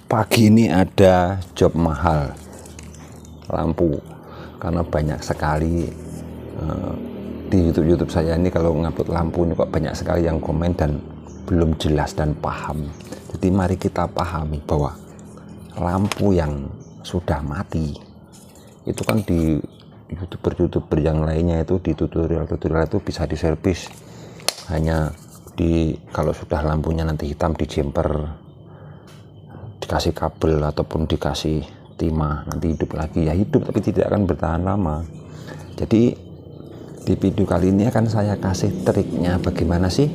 Pagi ini ada job mahal lampu karena banyak sekali di YouTube saya ini kalau ngupload lampu ini kok banyak sekali yang komen dan belum jelas dan paham. Jadi mari kita pahami bahwa lampu yang sudah mati itu kan di YouTuber yang lainnya itu di tutorial itu bisa diservis hanya kalau sudah lampunya nanti hitam di jumper, dikasih kabel ataupun dikasih timah, nanti hidup lagi, ya hidup tapi tidak akan bertahan lama. Jadi di video kali ini akan saya kasih triknya bagaimana sih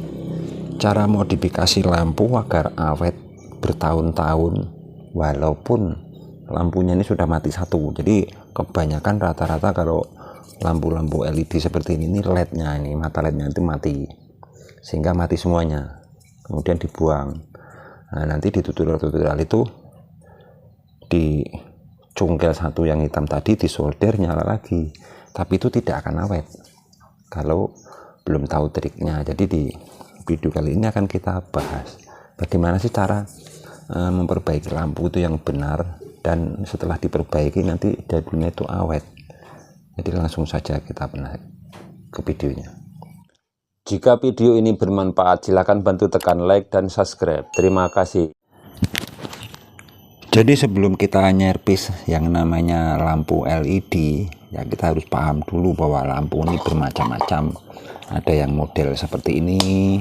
cara modifikasi lampu agar awet bertahun-tahun walaupun lampunya ini sudah mati satu. Jadi kebanyakan rata-rata kalau lampu-lampu LED seperti ini LED-nya ini, mata LED-nya itu mati sehingga mati semuanya kemudian dibuang. Nah, nanti di tutorial itu dicungkel satu yang hitam tadi, disolder, nyala lagi, tapi itu tidak akan awet kalau belum tahu triknya. Jadi di video kali ini akan kita bahas bagaimana sih cara memperbaiki lampu itu yang benar, dan setelah diperbaiki nanti jadinya itu awet. Jadi langsung saja kita ke videonya. Jika video ini bermanfaat, silakan bantu tekan like dan subscribe. Terima kasih. Jadi sebelum kita nyervis yang namanya lampu LED, ya kita harus paham dulu bahwa lampu ini bermacam-macam. Ada yang model seperti ini.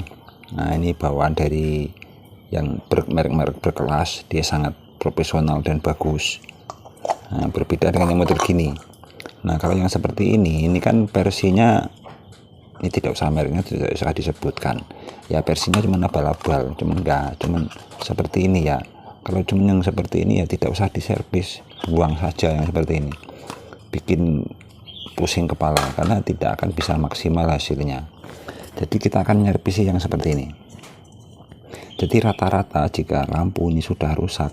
Nah, ini bawaan dari yang merek-merek berkelas, dia sangat profesional dan bagus. Nah, berbeda dengan yang model gini. Nah, kalau yang seperti ini kan versinya, ini tidak usah mereknya, tidak usah disebutkan ya, versinya cuma abal-abal, cuman seperti ini ya. Kalau cuma yang seperti ini ya tidak usah diservis, buang saja yang seperti ini, bikin pusing kepala karena tidak akan bisa maksimal hasilnya. Jadi kita akan nyervis yang seperti ini. Jadi rata-rata jika lampu ini sudah rusak,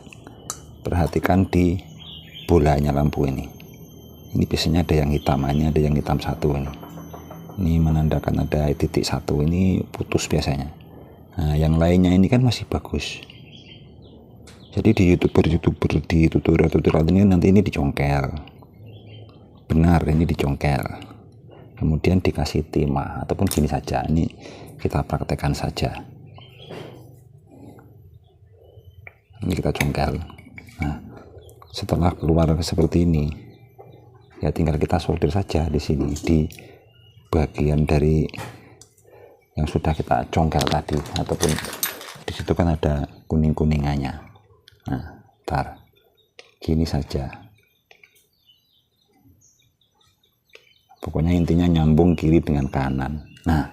perhatikan di bolanya lampu ini biasanya ada yang hitam, ada yang hitam satu ini menandakan ada titik satu, ini putus biasanya. Nah, yang lainnya ini kan masih bagus. Jadi di YouTuber di tutorial ini nanti ini dicongkel, benar ini dicongkel, kemudian dikasih timah ataupun gini saja. Ini kita praktekkan saja. Ini kita congkel. Nah, setelah keluar seperti ini ya tinggal kita solder saja di sini, di bagian dari yang sudah kita congkel tadi, ataupun di situ kan ada kuning-kuningannya. Nah, ntar gini saja, pokoknya intinya nyambung kiri dengan kanan. Nah,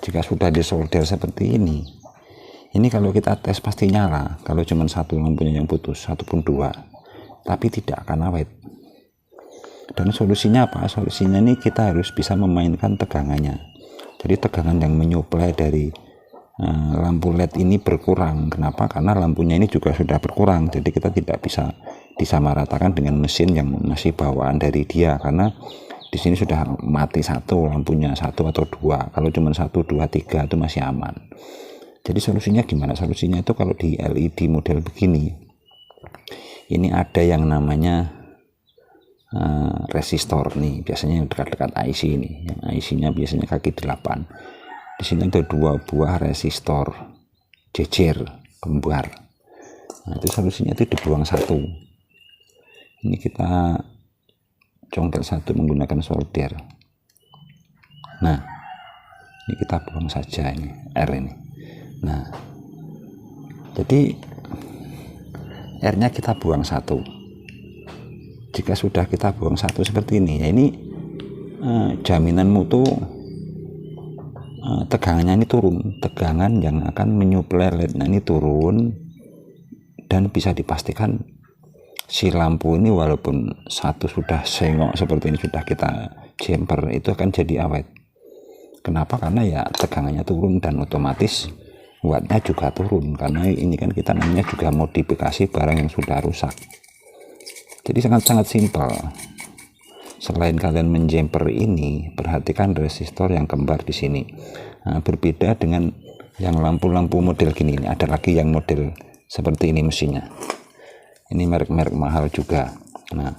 jika sudah disolder seperti ini kalau kita tes pasti nyala kalau cuma satu lampunya yang putus, ataupun dua, tapi tidak akan awet. Dan solusinya apa? Solusinya ini kita harus bisa memainkan tegangannya. Jadi tegangan yang menyuplai dari lampu LED ini berkurang. Kenapa? Karena lampunya ini juga sudah berkurang. Jadi kita tidak bisa disamaratakan dengan mesin yang masih bawaan dari dia, karena di sini sudah mati satu lampunya, satu atau dua. Kalau cuma satu, dua, tiga itu masih aman. Jadi solusinya gimana? Solusinya itu kalau di LED model begini, ini ada yang namanya resistor nih, biasanya yang dekat-dekat IC ini, yang IC-nya biasanya kaki 8. Di sini ada dua buah resistor jejer kembar. Nah, itu solusinya itu dibuang satu. Ini kita congkel satu menggunakan solder. Nah, ini kita buang saja ini R ini. Nah, jadi R-nya kita buang satu. Jika sudah kita buang satu seperti ini, ya ini jaminan mutu, tegangannya ini turun, tegangan yang akan menyuplai LED-nya ini turun, dan bisa dipastikan si lampu ini walaupun satu sudah sengok seperti ini, sudah kita jumper, itu akan jadi awet. Kenapa? Karena ya tegangannya turun dan otomatis wattnya juga turun, karena ini kan kita namanya juga modifikasi barang yang sudah rusak. Jadi sangat-sangat simpel. Selain kalian menjumper ini, perhatikan resistor yang kembar di sini. Nah, berbeda dengan yang lampu-lampu model gini, ini ada lagi yang model seperti ini mesinnya. Ini merek-merek mahal juga. Nah,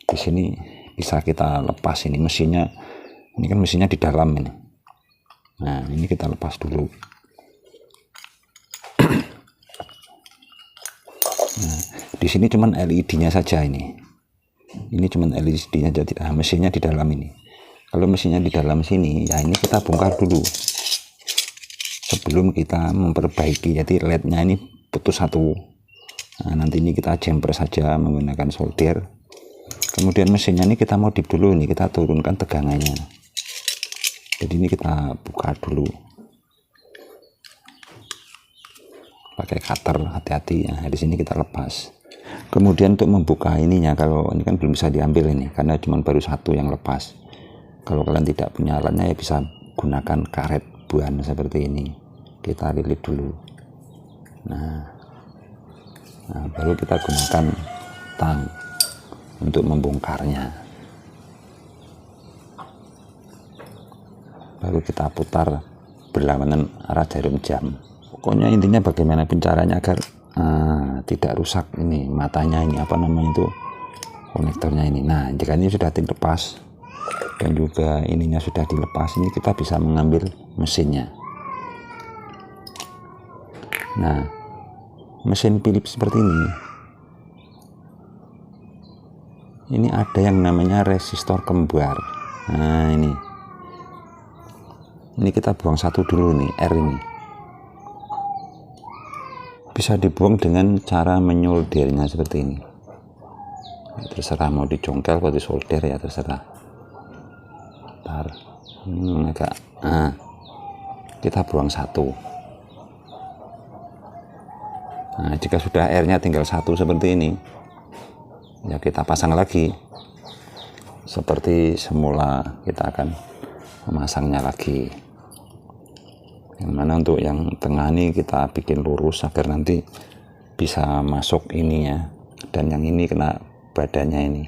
di sini bisa kita lepas ini mesinnya. Ini kan mesinnya di dalam ini. Nah, ini kita lepas dulu. Nah, di sini cuman LED-nya saja ini. Ini cuman LED-nya saja, nah, mesinnya di dalam ini. Kalau mesinnya di dalam sini, ya ini kita bongkar dulu. Sebelum kita memperbaiki, jadi LED-nya ini putus satu. Nah, nanti ini kita jumper saja menggunakan solder. Kemudian mesinnya ini kita modif dulu, ini kita turunkan tegangannya. Jadi ini kita buka dulu pakai cutter, hati-hati. Nah, di sini kita lepas. Kemudian untuk membuka ininya, kalau ini kan belum bisa diambil ini karena cuma baru satu yang lepas. Kalau kalian tidak punya alatnya ya bisa gunakan karet buan seperti ini. Kita lilit dulu. Nah, baru kita gunakan tang untuk membongkarnya. Baru kita putar berlawanan arah jarum jam. Pokoknya intinya bagaimana caranya agar tidak rusak ini matanya, ini apa namanya itu, konektornya ini. Nah, jika ini sudah dilepas dan juga ininya sudah dilepas, ini kita bisa mengambil mesinnya. Nah, mesin Philips seperti ini ada yang namanya resistor kembar. Nah, ini kita buang satu dulu nih, R ini. Bisa dibuang dengan cara menyoldernya seperti ini. Terserah mau dicongkel atau disolder ya, terserah. Ntar ini agak, kita buang satu. Nah, jika sudah R-nya tinggal satu seperti ini, ya kita pasang lagi. Seperti semula kita akan memasangnya lagi. Yang mana untuk yang tengah ini kita bikin lurus agar nanti bisa masuk ini ya, dan yang ini kena badannya ini.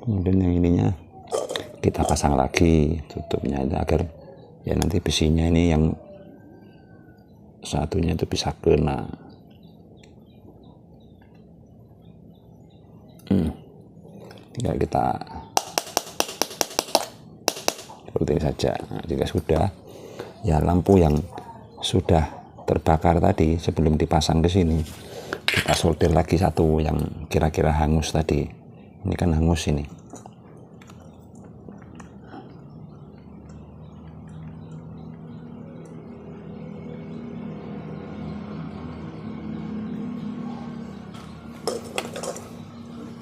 Kemudian yang ininya kita pasang lagi tutupnya agar ya nanti besinya ini yang satunya itu bisa kena. Tinggal kita seperti ini saja. Nah, jika sudah, ya lampu yang sudah terbakar tadi sebelum dipasang ke sini kita solder lagi satu yang kira-kira hangus tadi. Ini kan hangus ini.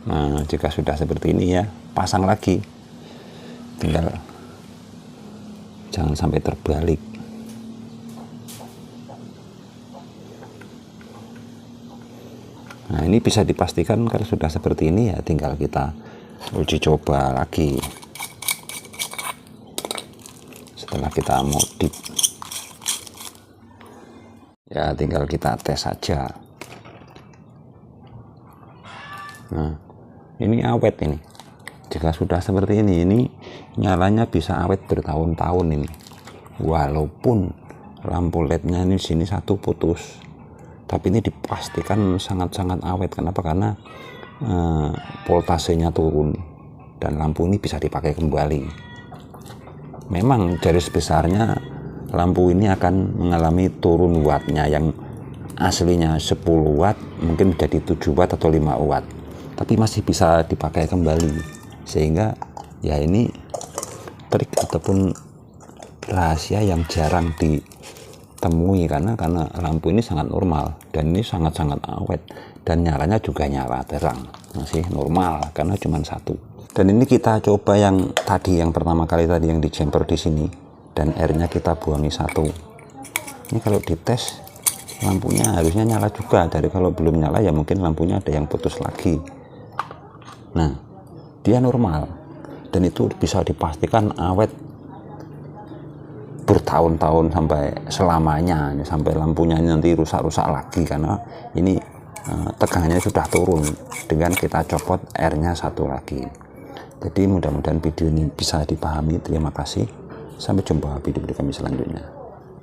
Nah, jika sudah seperti ini ya, pasang lagi. Tinggal jangan sampai terbalik. Nah, ini bisa dipastikan kalau sudah seperti ini ya tinggal kita uji coba lagi. Setelah kita modif, ya tinggal kita tes saja. Nah, ini awet ini. Jika sudah seperti ini nyalanya bisa awet bertahun-tahun ini. Walaupun lampu LED-nya ini sini satu putus, tapi ini dipastikan sangat-sangat awet. Kenapa? Karena voltasenya turun dan lampu ini bisa dipakai kembali. Memang garis besarnya lampu ini akan mengalami turun wattnya, yang aslinya 10 watt mungkin menjadi 7 watt atau 5 watt, tapi masih bisa dipakai kembali. Sehingga ya ini trik ataupun rahasia yang jarang ditemui, karena lampu ini sangat normal dan ini sangat-sangat awet, dan nyalanya juga nyala terang, masih normal karena cuma satu. Dan ini kita coba yang tadi, yang pertama kali tadi yang di jumper di sini, dan R-nya kita buangi satu. Ini kalau dites lampunya harusnya nyala juga. Dari kalau belum nyala ya mungkin lampunya ada yang putus lagi. Nah, dia normal, dan itu bisa dipastikan awet bertahun-tahun sampai selamanya, sampai lampunya nanti rusak-rusak lagi, karena ini tegangannya sudah turun dengan kita copot airnya satu lagi. Jadi mudah-mudahan video ini bisa dipahami. Terima kasih, sampai jumpa video kami selanjutnya.